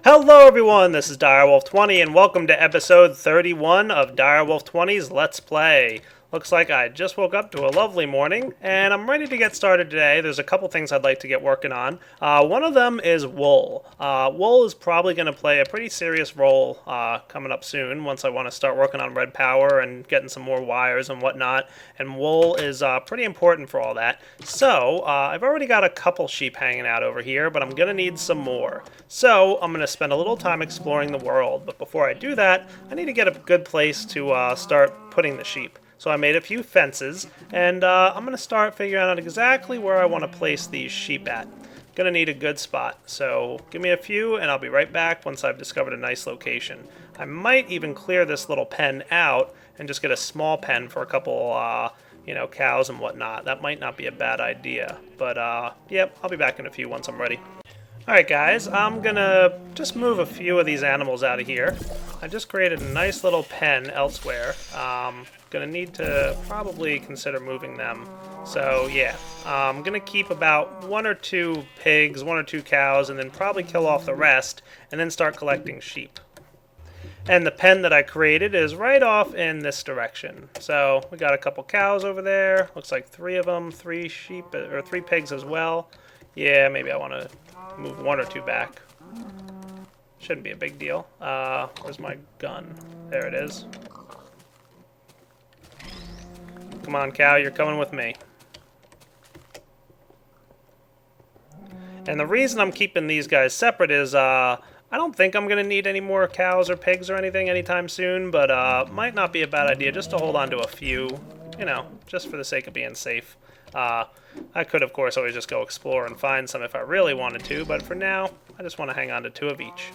Hello everyone, this is Direwolf20 and welcome to episode 31 of Direwolf20's Let's Play. Looks like I just woke up to a lovely morning and I'm ready to get started today. There's a couple things I'd like to get working on. One of them is wool. Wool is probably going to play a pretty serious role coming up soon once I want to start working on red power and getting some more wires and whatnot. And wool is pretty important for all that. So I've already got a couple sheep hanging out over here, but I'm going to need some more. So I'm going to spend a little time exploring the world. But before I do that, I need to get a good place to start putting the sheep. So I made a few fences, and I'm going to start figuring out exactly where I want to place these sheep at. Going to need a good spot, so give me a few, and I'll be right back once I've discovered a nice location. I might even clear this little pen out and just get a small pen for a couple, cows and whatnot. That might not be a bad idea, but yep, I'll be back in a few once I'm ready. Alright guys, I'm gonna just move a few of these animals out of here. I just created a nice little pen elsewhere. Gonna need to probably consider moving them. So yeah, I'm gonna keep about one or two pigs, one or two cows, and then probably kill off the rest, and then start collecting sheep. And the pen that I created is right off in this direction. So we got a couple cows over there. Looks like three of them, three sheep, or three pigs as well. Yeah, maybe I want to move one or two back. Shouldn't be a big deal. Where's my gun? There it is. Come on, cow, you're coming with me. And the reason I'm keeping these guys separate is I don't think I'm going to need any more cows or pigs or anything anytime soon, but might not be a bad idea just to hold on to a few, just for the sake of being safe. I could, of course, always just go explore and find some if I really wanted to, but for now, I just want to hang on to two of each.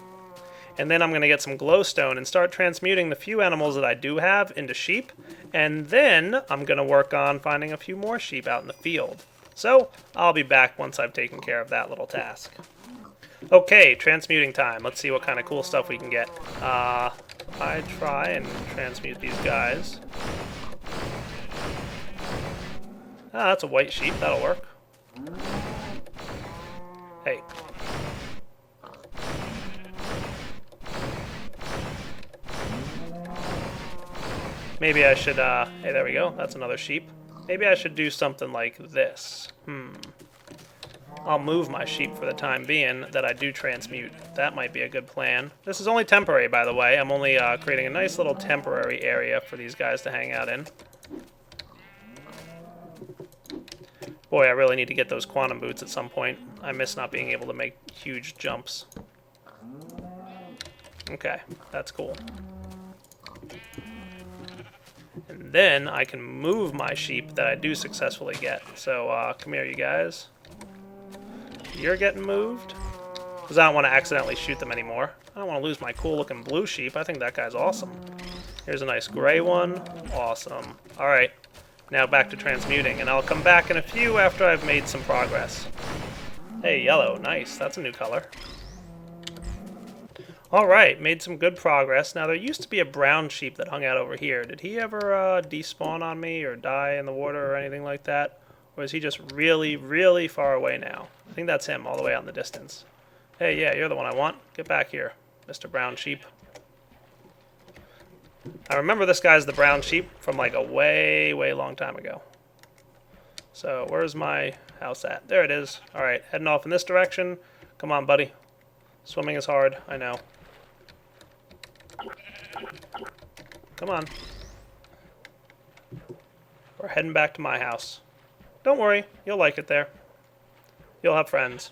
And then I'm going to get some glowstone and start transmuting the few animals that I do have into sheep, and then I'm going to work on finding a few more sheep out in the field. So, I'll be back once I've taken care of that little task. Okay, transmuting time. Let's see what kind of cool stuff we can get. I try and transmute these guys. Ah, that's a white sheep. That'll work. Hey. Maybe I should, hey, there we go. That's another sheep. Maybe I should do something like this. I'll move my sheep for the time being that I do transmute. That might be a good plan. This is only temporary, by the way. I'm only creating a nice little temporary area for these guys to hang out in. Boy, I really need to get those quantum boots at some point. I miss not being able to make huge jumps. Okay, that's cool. And then I can move my sheep that I do successfully get. So, come here, you guys. You're getting moved. Because I don't want to accidentally shoot them anymore. I don't want to lose my cool-looking blue sheep. I think that guy's awesome. Here's a nice gray one. Awesome. Alright. Now back to transmuting, and I'll come back in a few after I've made some progress. Hey, yellow. Nice. That's a new color. Alright, made some good progress. Now, there used to be a brown sheep that hung out over here. Did he ever despawn on me or die in the water or anything like that? Or is he just really, really far away now? I think that's him, all the way out in the distance. Hey, yeah, you're the one I want. Get back here, Mr. Brown Sheep. I remember this guy's the brown sheep from like a way, way long time ago. So, where's my house at? There it is. Alright, heading off in this direction. Come on, buddy. Swimming is hard, I know. Come on. We're heading back to my house. Don't worry, you'll like it there. You'll have friends.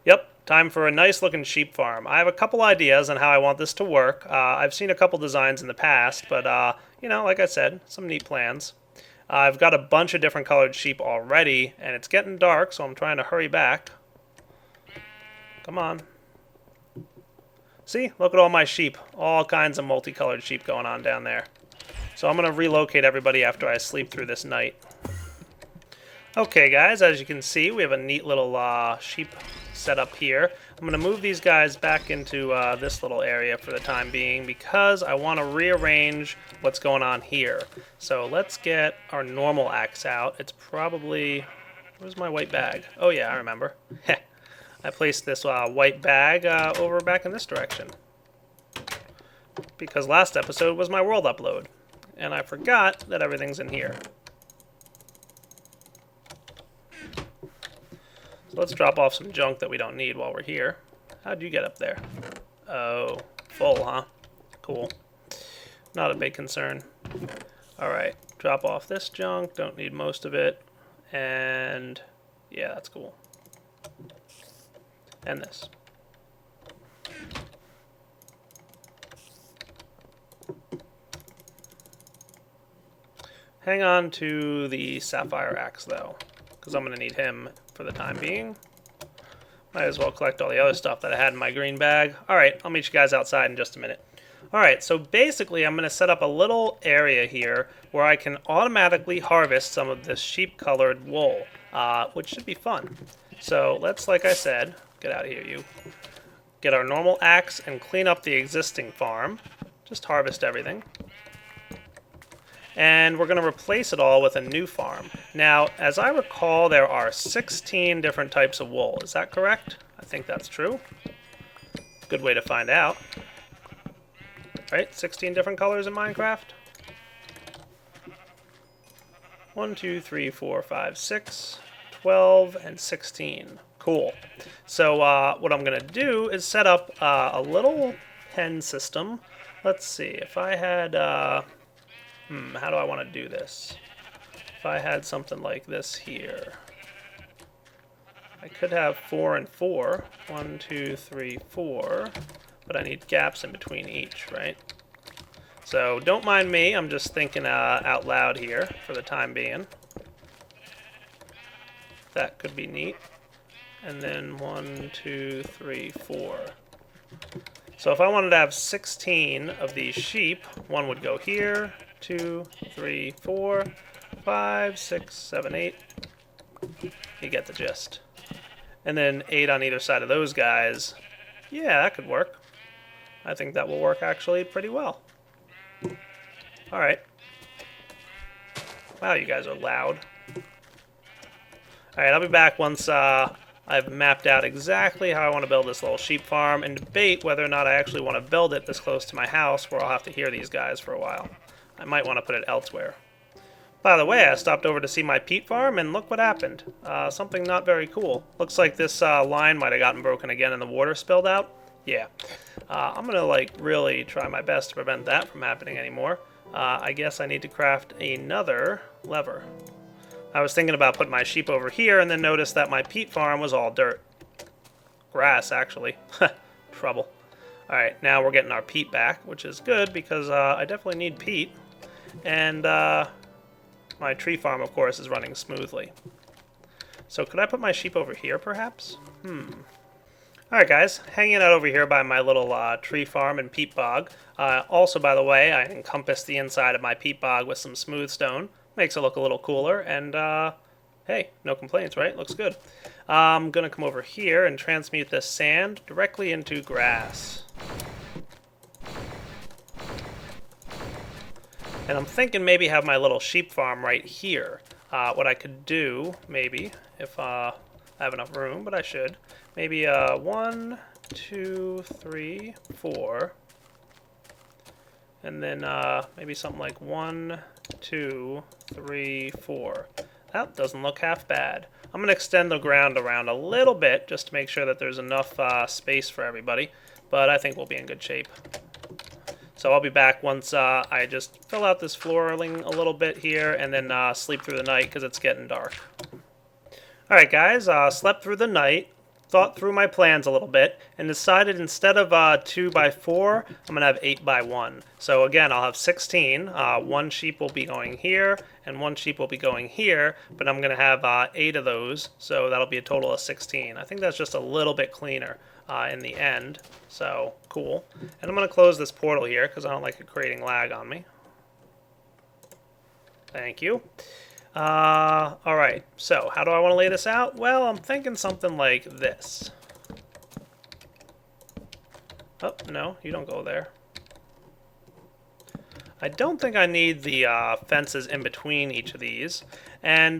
Yep, time for a nice looking sheep farm. I have a couple ideas on how I want this to work. I've seen a couple designs in the past, but like I said, some neat plans. I've got a bunch of different colored sheep already, and it's getting dark, so I'm trying to hurry back. Come on. See, look at all my sheep. All kinds of multicolored sheep going on down there. So I'm going to relocate everybody after I sleep through this night. Okay, guys, as you can see, we have a neat little sheep set up here. I'm going to move these guys back into this little area for the time being because I want to rearrange what's going on here. So let's get our normal axe out. It's probably... Where's my white bag? Oh, yeah, I remember. I placed this white bag over back in this direction. Because last episode was my world upload. And I forgot that everything's in here. So let's drop off some junk that we don't need while we're here. How'd you get up there? Oh, full, huh? Cool. Not a big concern. Alright, drop off this junk. Don't need most of it. And yeah, that's cool. And this. Hang on to the sapphire axe, though, because I'm going to need him for the time being. Might as well collect all the other stuff that I had in my green bag. Alright, I'll meet you guys outside in just a minute. Alright, so basically I'm going to set up a little area here where I can automatically harvest some of this sheep-colored wool, which should be fun. So let's, like I said, get out of here, you. Get our normal axe and clean up the existing farm. Just harvest everything. And we're going to replace it all with a new farm. Now, as I recall, there are 16 different types of wool. Is that correct? I think that's true. Good way to find out. Right? 16 different colors in Minecraft? 1, 2, 3, 4, 5, 6, 12, and 16. Cool. So what I'm going to do is set up a little pen system. Let's see. If I had... how do I want to do this? If I had something like this here, I could have 4 and 4. 1, 2, 3, 4. But I need gaps in between each, right? So don't mind me. I'm just thinking out loud here for the time being. That could be neat. And then 1, 2, 3, 4. So if I wanted to have 16 of these sheep, one would go here. 2, 3, 4, 5, 6, 7, 8. You get the gist. And then 8 on either side of those guys. Yeah, that could work. I think that will work actually pretty well. Alright. Wow, you guys are loud. Alright, I'll be back once I've mapped out exactly how I want to build this little sheep farm and debate whether or not I actually want to build it this close to my house where I'll have to hear these guys for a while. I might want to put it elsewhere. By the way, I stopped over to see my peat farm, and look what happened. Something not very cool. Looks like this line might have gotten broken again and the water spilled out. Yeah. I'm going to, really try my best to prevent that from happening anymore. I guess I need to craft another lever. I was thinking about putting my sheep over here, and then noticed that my peat farm was all dirt. Grass, actually. Trouble. Alright, now we're getting our peat back, which is good, because I definitely need peat. And my tree farm, of course, is running smoothly. So could I put my sheep over here, perhaps? Alright, guys. Hanging out over here by my little tree farm and peat bog. Also, by the way, I encompassed the inside of my peat bog with some smooth stone. Makes it look a little cooler, and hey, no complaints, right? Looks good. I'm going to come over here and transmute this sand directly into grass. And I'm thinking maybe have my little sheep farm right here. What I could do, maybe, if I have enough room, but I should. Maybe 1, 2, 3, 4. And then maybe something like 1, 2, 3, 4. That doesn't look half bad. I'm going to extend the ground around a little bit just to make sure that there's enough space for everybody. But I think we'll be in good shape. So I'll be back once I just fill out this flooring a little bit here and then sleep through the night because it's getting dark. Alright guys, slept through the night, thought through my plans a little bit, and decided instead of 2x4, I'm going to have 8x1. So again, I'll have 16. One sheep will be going here, and one sheep will be going here, but I'm going to have 8 of those, so that'll be a total of 16. I think that's just a little bit cleaner in the end, so cool. And I'm going to close this portal here, because I don't like it creating lag on me. Thank you. Alright, so how do I want to lay this out? Well, I'm thinking something like this. Oh, no, you don't go there. I don't think I need the fences in between each of these. And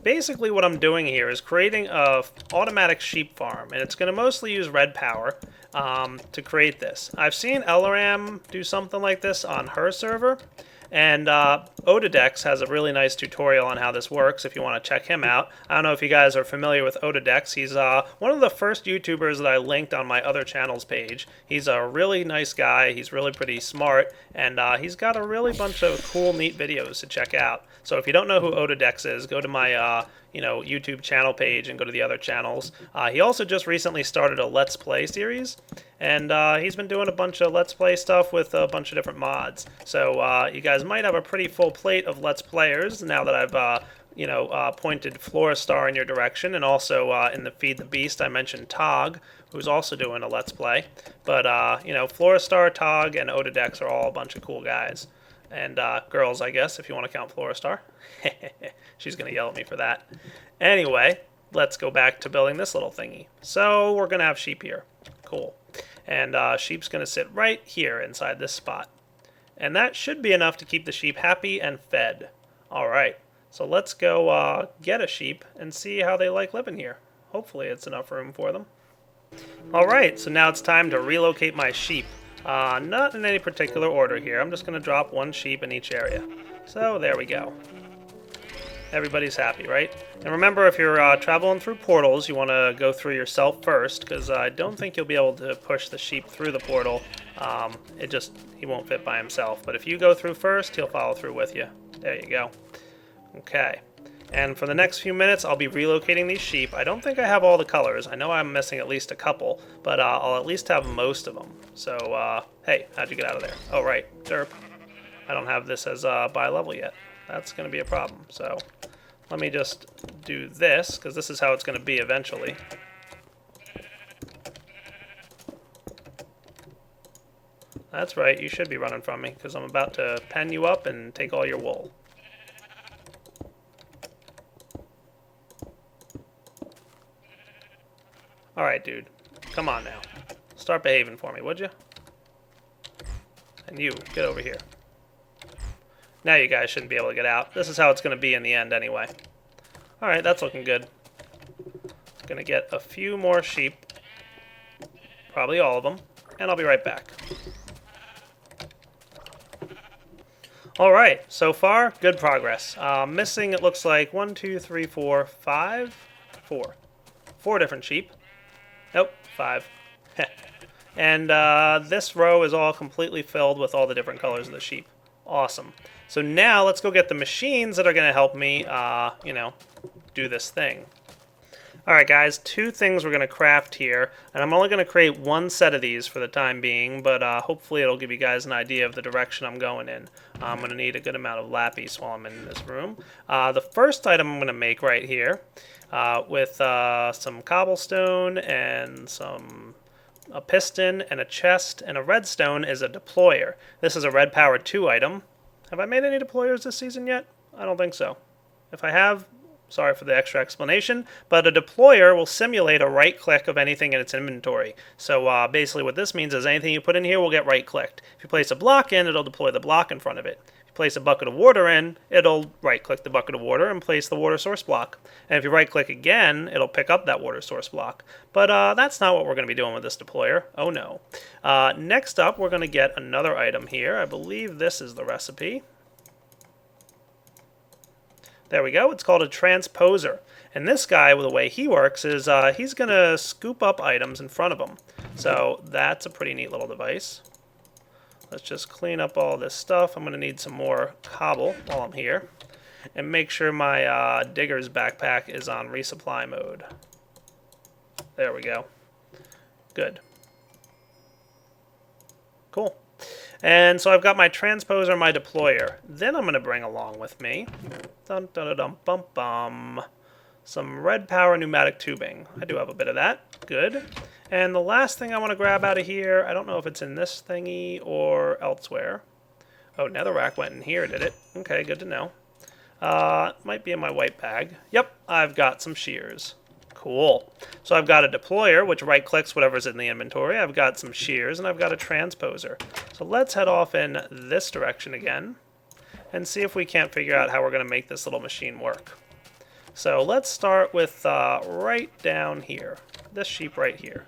basically what I'm doing here is creating a automatic sheep farm, and it's going to mostly use red power to create this. I've seen Elaram do something like this on her server, and Odadex has a really nice tutorial on how this works if you want to check him out. I don't know if you guys are familiar with Odadex. He's one of the first YouTubers that I linked on my other channels page. He's a really nice guy. He's really pretty smart, and he's got a really bunch of cool, neat videos to check out. So if you don't know who Odadex is, go to my YouTube channel page and go to the other channels. He also just recently started a Let's Play series, and he's been doing a bunch of Let's Play stuff with a bunch of different mods. So you guys might have a pretty full plate of Let's Players now that I've pointed Floristar in your direction, and also in the Feed the Beast I mentioned Tog, who's also doing a Let's Play. But Floristar, Tog, and Odadex are all a bunch of cool guys. And girls, I guess, if you want to count Floristar. She's going to yell at me for that. Anyway, let's go back to building this little thingy. So we're going to have sheep here. Cool. And sheep's going to sit right here inside this spot. And that should be enough to keep the sheep happy and fed. All right. So let's go get a sheep and see how they like living here. Hopefully it's enough room for them. All right. So now it's time to relocate my sheep. Not in any particular order here. I'm just going to drop one sheep in each area. So there we go. Everybody's happy, right? And remember, if you're traveling through portals, you want to go through yourself first, because I don't think you'll be able to push the sheep through the portal. He won't fit by himself. But if you go through first, he'll follow through with you. There you go. Okay. And for the next few minutes, I'll be relocating these sheep. I don't think I have all the colors. I know I'm missing at least a couple, but I'll at least have most of them. So, hey, how'd you get out of there? Oh, right, derp. I don't have this as by level yet. That's going to be a problem. So let me just do this, because this is how it's going to be eventually. That's right, you should be running from me, because I'm about to pen you up and take all your wool. Alright, dude. Come on now. Start behaving for me, would you? And you, get over here. Now you guys shouldn't be able to get out. This is how it's going to be in the end anyway. Alright, that's looking good. Gonna get a few more sheep. Probably all of them. And I'll be right back. Alright, so far, good progress. Missing, it looks like, 1, 2, 3, 4, 5, 4. 4 different sheep. Nope, 5. And this row is all completely filled with all the different colors of the sheep. Awesome. So now let's go get the machines that are going to help me, do this thing. Alright guys, 2 things we're going to craft here, and I'm only going to create 1 set of these for the time being, but hopefully it'll give you guys an idea of the direction I'm going in. I'm going to need a good amount of lapis while I'm in this room. The first item I'm going to make right here, with some cobblestone and a piston and a chest and a redstone, is a deployer. This is a red power 2 item. Have I made any deployers this season yet? I don't think so. If I have, sorry for the extra explanation, but a deployer will simulate a right click of anything in its inventory. So basically what this means is anything you put in here will get right clicked. If you place a block in, it'll deploy the block in front of it. If you place a bucket of water in, it'll right click the bucket of water and place the water source block. And if you right click again, it'll pick up that water source block. But that's not what we're going to be doing with this deployer. Oh no. Next up, we're going to get another item here. I believe this is the recipe. There we go. It's called a Transposer. And this guy, the way he works is he's going to scoop up items in front of him. So that's a pretty neat little device. Let's just clean up all this stuff. I'm going to need some more cobble while I'm here. And make sure my digger's backpack is on resupply mode. There we go. Good. Cool. And so I've got my transposer, my deployer. Then I'm going to bring along with me dun, dun, dun, dun, bum, bum, some red power pneumatic tubing. I do have a bit of that. Good. And the last thing I want to grab out of here, I don't know if it's in this thingy or elsewhere. Oh, netherrack went in here, did it? Okay, good to know. Might be in my white bag. Yep, I've got some shears. Cool. So I've got a deployer, which right-clicks whatever's in the inventory. I've got some shears, and I've got a transposer. So let's head off in this direction again and see if we can't figure out how we're going to make this little machine work. So let's start with right down here, this sheep right here.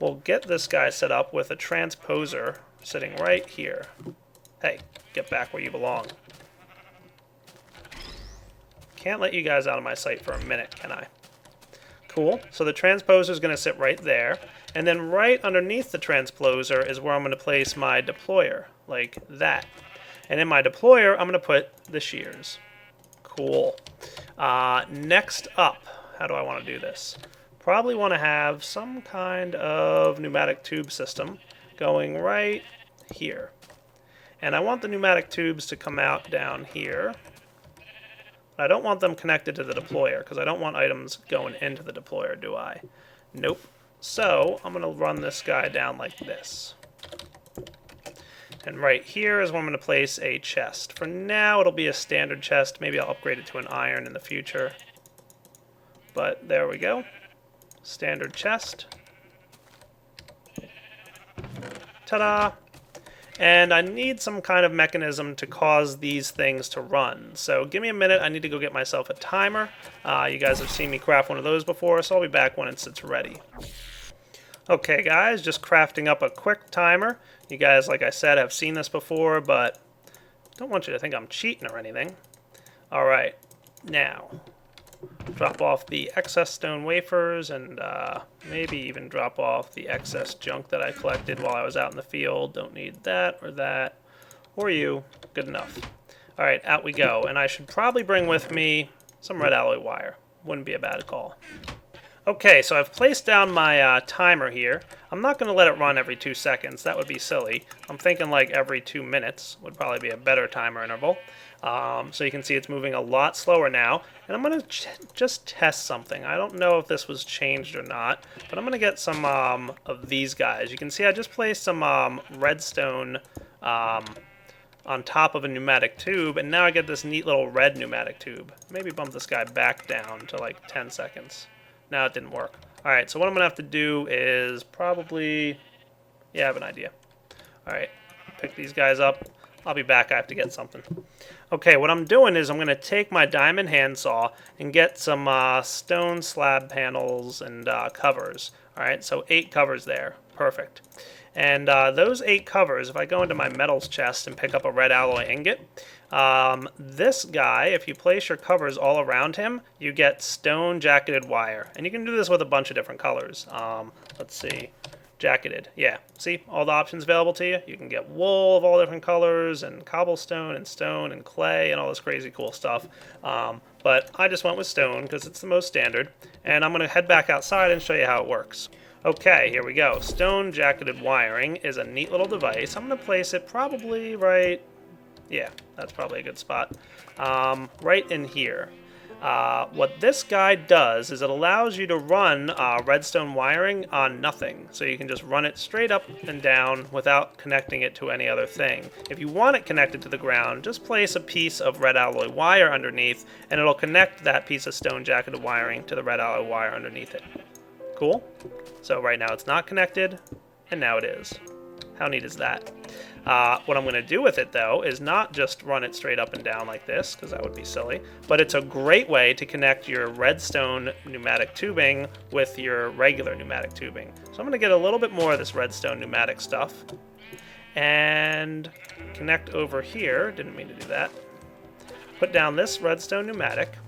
We'll get this guy set up with a transposer sitting right here. Hey, get back where you belong. Can't let you guys out of my sight for a minute, can I? Cool. So the transposer is going to sit right there. And then right underneath the transposer is where I'm going to place my deployer, like that. And in my deployer, I'm going to put the shears. Cool. Next up, how do I want to do this? Probably want to have some kind of pneumatic tube system going right here. And I want the pneumatic tubes to come out down here. But I don't want them connected to the deployer, because I don't want items going into the deployer, do I? Nope. So I'm going to run this guy down like this. And right here is where I'm going to place a chest. For now, it'll be a standard chest. Maybe I'll upgrade it to an iron in the future. But there we go. Standard chest. Ta-da! And I need some kind of mechanism to cause these things to run. So give me a minute. I need to go get myself a timer. You guys have seen me craft one of those before, so I'll be back when it's ready. Okay, guys, just crafting up a quick timer. You guys, like I said, have seen this before, but don't want you to think I'm cheating or anything. All right, now drop off the excess stone wafers and maybe even drop off the excess junk that I collected while I was out in the field. Don't need that or you. Good enough. All right, out we go. And I should probably bring with me some red alloy wire. Wouldn't be a bad call. Okay, so I've placed down my timer here. I'm not going to let it run every 2 seconds. That would be silly. I'm thinking like every 2 minutes would probably be a better timer interval. So you can see it's moving a lot slower now. And I'm going to just test something. I don't know if this was changed or not, but I'm going to get some of these guys. You can see I just placed some redstone on top of a pneumatic tube, and now I get this neat little red pneumatic tube. Maybe bump this guy back down to like 10 seconds. No, it didn't work. Alright, so what I'm going to have to do is probably... Yeah, I have an idea. Alright, pick these guys up. I'll be back. I have to get something. Okay, what I'm doing is I'm going to take my diamond handsaw and get some stone slab panels and covers. Alright, so 8 covers there. Perfect. And those 8 covers, if I go into my metals chest and pick up a red alloy ingot, this guy, if you place your covers all around him, you get stone jacketed wire. And you can do this with a bunch of different colors. Let's see. Jacketed. Yeah. See? All the options available to you. You can get wool of all different colors and cobblestone and stone and clay and all this crazy cool stuff. But I just went with stone because it's the most standard. And I'm going to head back outside and show you how it works. Okay, here we go. Stone jacketed wiring is a neat little device. I'm going to place it probably right... Yeah, that's probably a good spot. Right in here. What this guy does is it allows you to run redstone wiring on nothing. So you can just run it straight up and down without connecting it to any other thing. If you want it connected to the ground, just place a piece of red alloy wire underneath, and it'll connect that piece of stone jacketed wiring to the red alloy wire underneath it. Cool? So right now it's not connected, and now it is. How neat is that? What I'm going to do with it, though, is not just run it straight up and down like this, because that would be silly, but it's a great way to connect your redstone pneumatic tubing with your regular pneumatic tubing. So I'm going to get a little bit more of this redstone pneumatic stuff and connect over here. Didn't mean to do that. Put down this redstone pneumatic,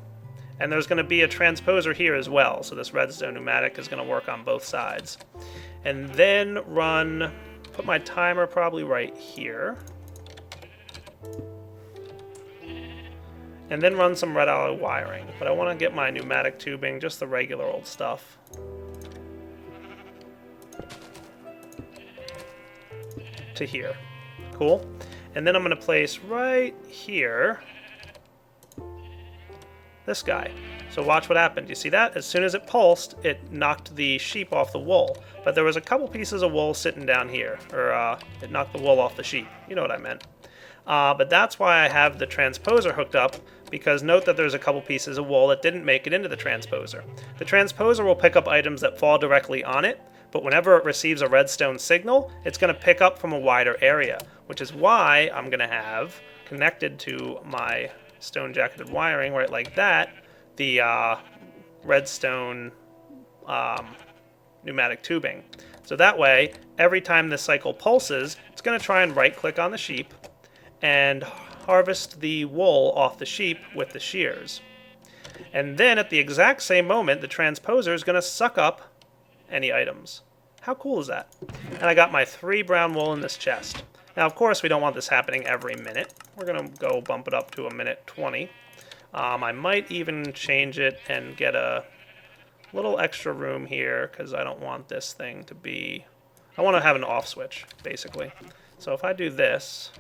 and there's going to be a transposer here as well, so this redstone pneumatic is going to work on both sides. And then run... Put my timer probably right here. And then run some red alloy wiring. But I want to get my pneumatic tubing, just the regular old stuff. To here. Cool. And then I'm going to place right here this guy. So watch what happened. You see that? As soon as it pulsed, it knocked the sheep off the wool. But there was a couple pieces of wool sitting down here. Or it knocked the wool off the sheep. You know what I meant. But that's why I have the transposer hooked up, because note that there's a couple pieces of wool that didn't make it into the transposer. The transposer will pick up items that fall directly on it, but whenever it receives a redstone signal, it's going to pick up from a wider area, which is why I'm going to have connected to my stone jacketed wiring right like that, the redstone pneumatic tubing. So that way, every time this cycle pulses, it's going to try and right-click on the sheep and harvest the wool off the sheep with the shears. And then at the exact same moment, the transposer is going to suck up any items. How cool is that? And I got my 3 brown wool in this chest. Now, of course, we don't want this happening every minute. We're going to go bump it up to 1:20. I might even change it and get a little extra room here because I don't want this thing to be... I want to have an off switch, basically. So if I do this,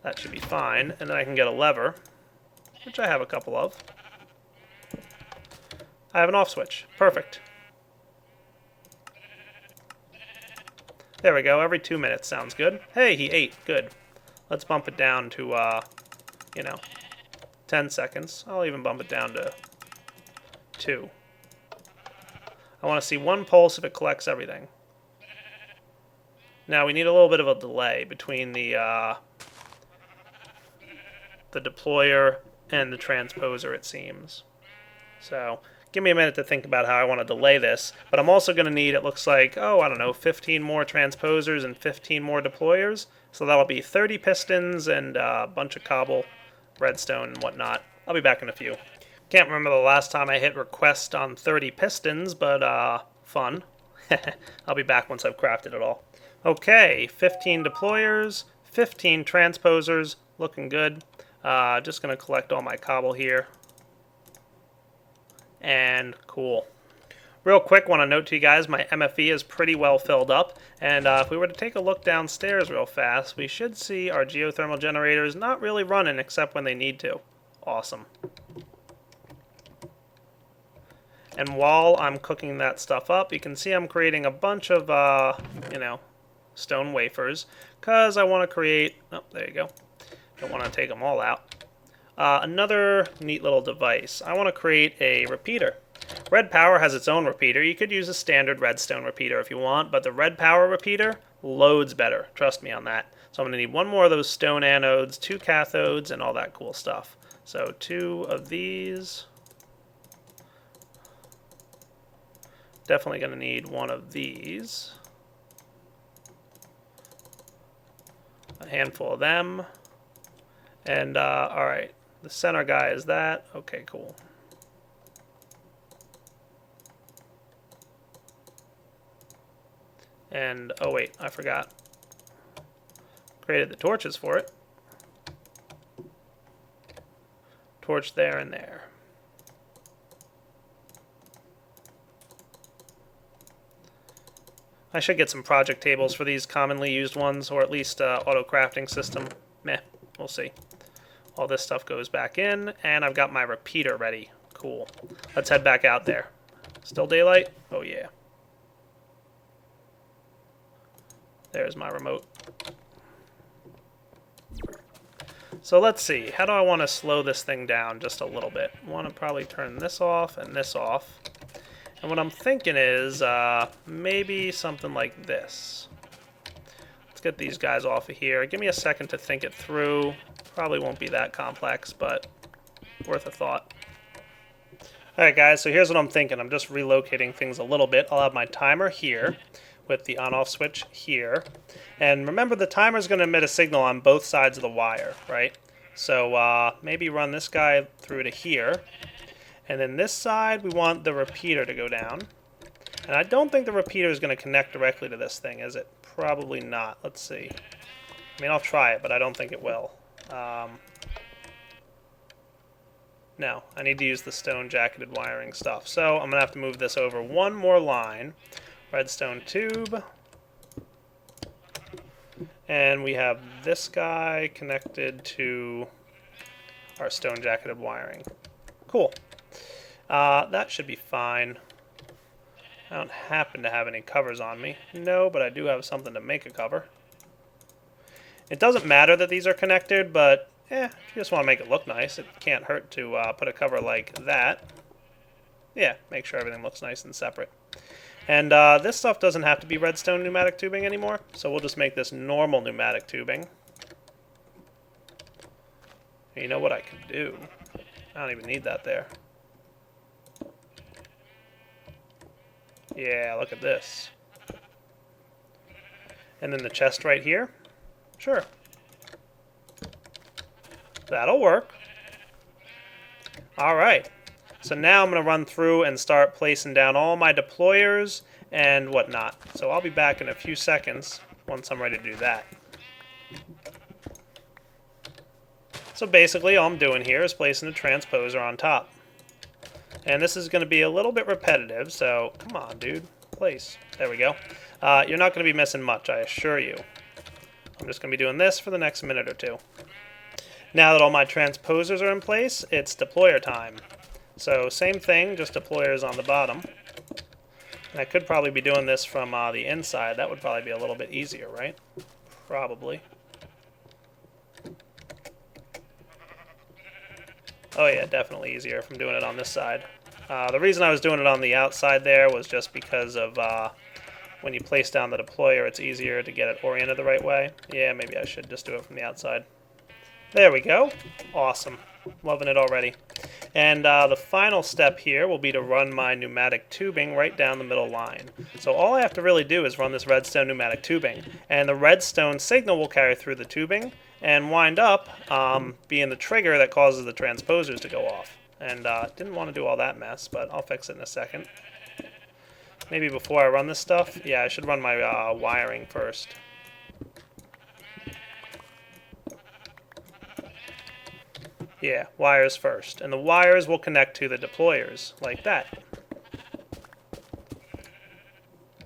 that should be fine. And then I can get a lever, which I have a couple of. I have an off switch. Perfect. There we go. Every 2 minutes sounds good. Hey, he ate. Good. Let's bump it down to, 10 seconds. I'll even bump it down to 2. I want to see 1 pulse if it collects everything. Now, we need a little bit of a delay between the deployer and the transposer, it seems. So, give me a minute to think about how I want to delay this. But I'm also going to need, it looks like, 15 more transposers and 15 more deployers. So that'll be 30 pistons and a bunch of cobble, redstone, and whatnot. I'll be back in a few. Can't remember the last time I hit request on 30 pistons, but fun. I'll be back once I've crafted it all. Okay, 15 deployers, 15 transposers, looking good. Just going to collect all my cobble here. And cool. Real quick, want to note to you guys, my MFE is pretty well filled up. And if we were to take a look downstairs real fast, we should see our geothermal generators not really running except when they need to. Awesome. And while I'm cooking that stuff up, you can see I'm creating a bunch of, stone wafers. Because I want to create... Oh, there you go. Don't want to take them all out. Another neat little device. I want to create a repeater. Red Power has its own repeater. You could use a standard redstone repeater if you want, but the Red Power repeater loads better. Trust me on that. So I'm going to need 1 more of those stone anodes, 2 cathodes, and all that cool stuff. So 2 of these. Definitely going to need 1 of these. A handful of them. And, alright. The center guy is that. Okay, cool. And, oh wait, I forgot. Created the torches for it. Torch there and there. I should get some project tables for these commonly used ones, or at least auto crafting system. Meh, we'll see. All this stuff goes back in, and I've got my repeater ready. Cool. Let's head back out there. Still daylight? Oh yeah. There's my remote. So let's see. How do I want to slow this thing down just a little bit? I want to probably turn this off and this off. And what I'm thinking is maybe something like this. Let's get these guys off of here. Give me a second to think it through. Probably won't be that complex, but worth a thought. Alright guys, so here's what I'm thinking. I'm just relocating things a little bit. I'll have my timer here with the on-off switch here. And remember, the timer is going to emit a signal on both sides of the wire, right? So maybe run this guy through to here. And then this side, we want the repeater to go down. And I don't think the repeater is going to connect directly to this thing, is it? Probably not. Let's see. I mean, I'll try it, but I don't think it will. No, I need to use the stone jacketed wiring stuff. So I'm going to have to move this over 1 more line. Redstone tube. And we have this guy connected to our stone jacketed wiring. Cool. That should be fine. I don't happen to have any covers on me. No, but I do have something to make a cover. It doesn't matter that these are connected, but if you just want to make it look nice, it can't hurt to put a cover like that. Yeah, make sure everything looks nice and separate. And this stuff doesn't have to be redstone pneumatic tubing anymore, so we'll just make this normal pneumatic tubing. And you know what I can do? I don't even need that there. Yeah, look at this. And then the chest right here. Sure. That'll work. Alright. So now I'm going to run through and start placing down all my deployers and whatnot. So I'll be back in a few seconds once I'm ready to do that. So basically all I'm doing here is placing the transposer on top. And this is going to be a little bit repetitive, so come on, dude. Place. There we go. You're not going to be missing much, I assure you. I'm just going to be doing this for the next minute or two. Now that all my transposers are in place, it's deployer time. So same thing, just deployers on the bottom. And I could probably be doing this from the inside. That would probably be a little bit easier, right? Probably. Oh yeah, definitely easier if I'm doing it on this side. The reason I was doing it on the outside there was just because of when you place down the deployer, it's easier to get it oriented the right way. Yeah, maybe I should just do it from the outside. There we go. Awesome. Loving it already. And the final step here will be to run my pneumatic tubing right down the middle line. So all I have to really do is run this redstone pneumatic tubing. And the redstone signal will carry through the tubing and wind up being the trigger that causes the transposers to go off. And didn't want to do all that mess, but I'll fix it in a second. Maybe before I run this stuff, yeah, I should run my wiring first. Yeah, wires first. And the wires will connect to the deployers, like that.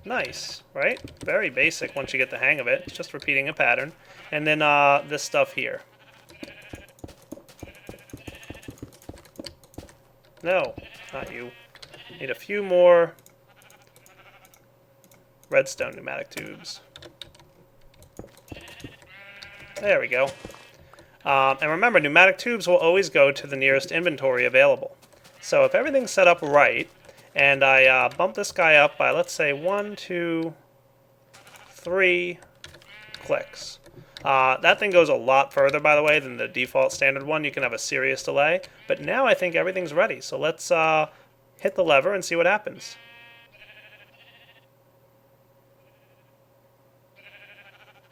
Nice, right? Very basic once you get the hang of it. It's just repeating a pattern. And then this stuff here. No, not you. Need a few more redstone pneumatic tubes. There we go. And remember, pneumatic tubes will always go to the nearest inventory available. So if everything's set up right, and I bump this guy up by, let's say, 1, 2, 3 clicks. That thing goes a lot further, by the way, than the default standard one. You can have a serious delay. But now I think everything's ready. So let's hit the lever and see what happens.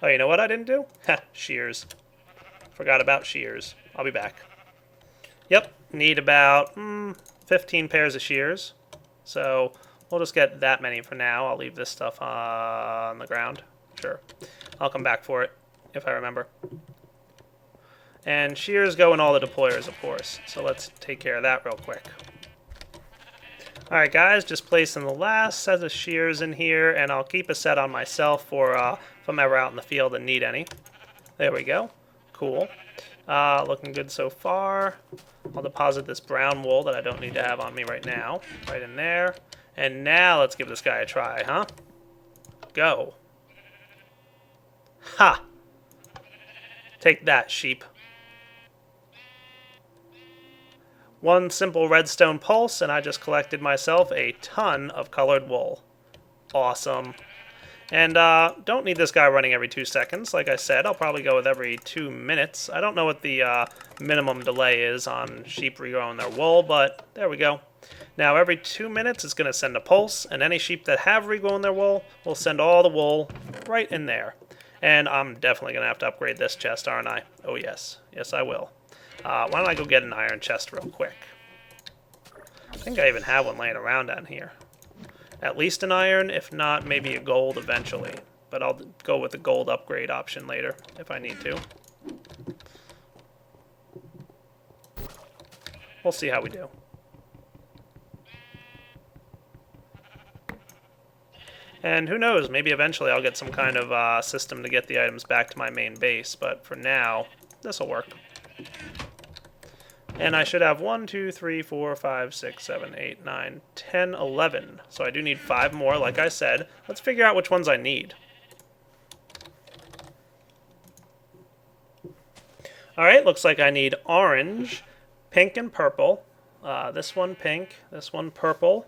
Oh, you know what I didn't do? Heh, shears. Forgot about shears. I'll be back. Yep, need about 15 pairs of shears. So we'll just get that many for now. I'll leave this stuff on the ground. Sure. I'll come back for it if I remember. And shears go in all the deployers, of course. So let's take care of that real quick. Alright guys, just placing the last set of shears in here, and I'll keep a set on myself for if I'm ever out in the field and need any. There we go. Cool. Looking good so far. I'll deposit this brown wool that I don't need to have on me right now. Right in there. And now let's give this guy a try, huh? Go. Ha! Take that, sheep. One simple redstone pulse, and I just collected myself a ton of colored wool. Awesome. And don't need this guy running every 2 seconds. Like I said, I'll probably go with every 2 minutes. I don't know what the minimum delay is on sheep regrowing their wool, but there we go. Now every 2 minutes it's going to send a pulse, and any sheep that have regrown their wool will send all the wool right in there. And I'm definitely going to have to upgrade this chest, aren't I? Oh yes. Yes, I will. Why don't I go get an iron chest real quick? I think I even have one laying around down here. At least an iron, if not, maybe a gold eventually. But I'll go with the gold upgrade option later, if I need to. We'll see how we do. And who knows, maybe eventually I'll get some kind of system to get the items back to my main base. But for now, this'll work. And I should have 1, 2, 3, 4, 5, 6, 7, 8, 9, 10, 11. So I do need 5 more, like I said. Let's figure out which ones I need. Alright, looks like I need orange, pink, and purple. This one pink, this one purple,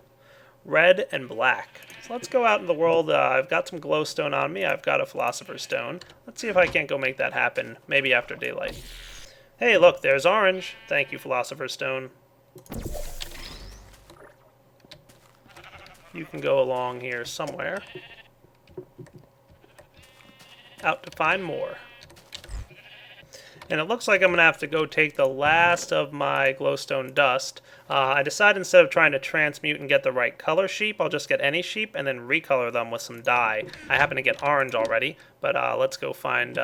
red, and black. So let's go out in the world. I've got some glowstone on me. I've got a philosopher's stone. Let's see if I can't go make that happen, maybe after daylight. Hey, look, there's orange. Thank you, philosopher's stone. You can go along here somewhere. Out to find more. And it looks like I'm going to have to go take the last of my glowstone dust. I decided instead of trying to transmute and get the right color sheep, I'll just get any sheep and then recolor them with some dye. I happen to get orange already, but let's go find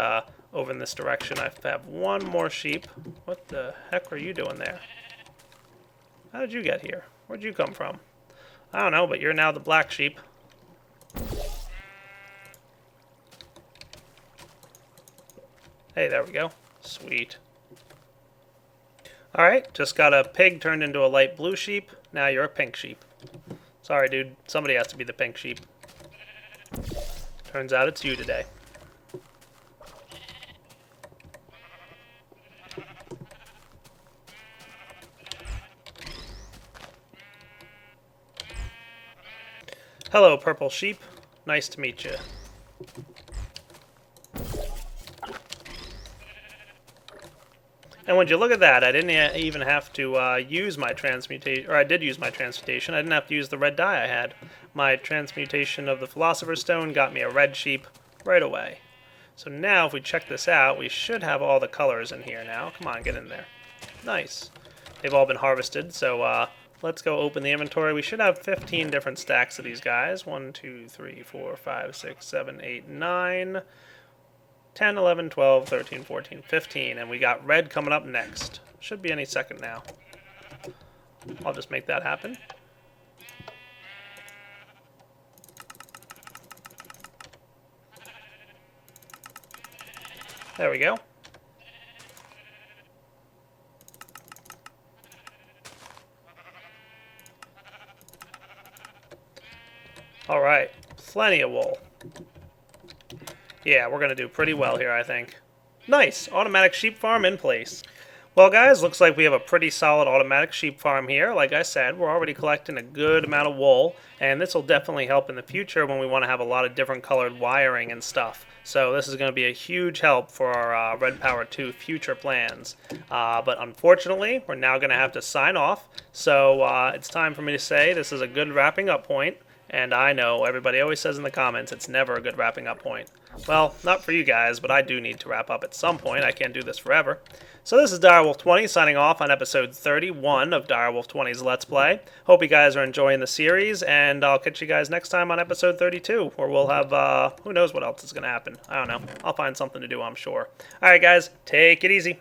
over in this direction. I have one more sheep. What the heck are you doing there? How did you get here? Where'd you come from? I don't know, but you're now the black sheep. Hey, there we go. Sweet. Alright, just got a pig turned into a light blue sheep. Now you're a pink sheep. Sorry, dude. Somebody has to be the pink sheep. Turns out it's you today. Hello, purple sheep. Nice to meet you. And would you look at that, I didn't even have to use my transmutation, or I did use my transmutation. I didn't have to use the red dye I had. My transmutation of the Philosopher's Stone got me a red sheep right away. So now if we check this out, we should have all the colors in here now. Come on, get in there. Nice. They've all been harvested, so let's go open the inventory. We should have 15 different stacks of these guys. 1, 2, 3, 4, 5, 6, 7, 8, 9... 10, 11, 12, 13, 14, 15, and we got red coming up next. Should be any second now. I'll just make that happen. There we go. All right, plenty of wool. Yeah, we're going to do pretty well here, I think. Nice! Automatic sheep farm in place. Well, guys, looks like we have a pretty solid automatic sheep farm here. Like I said, we're already collecting a good amount of wool, and this will definitely help in the future when we want to have a lot of different colored wiring and stuff. So this is going to be a huge help for our Red Power 2 future plans. But unfortunately, we're now going to have to sign off. So it's time for me to say this is a good wrapping up point. And I know everybody always says in the comments it's never a good wrapping up point. Well, not for you guys, but I do need to wrap up at some point. I can't do this forever. So this is Direwolf20 signing off on episode 31 of Direwolf20's Let's Play. Hope you guys are enjoying the series, and I'll catch you guys next time on episode 32, where we'll have, who knows what else is going to happen. I don't know. I'll find something to do, I'm sure. Alright guys, take it easy.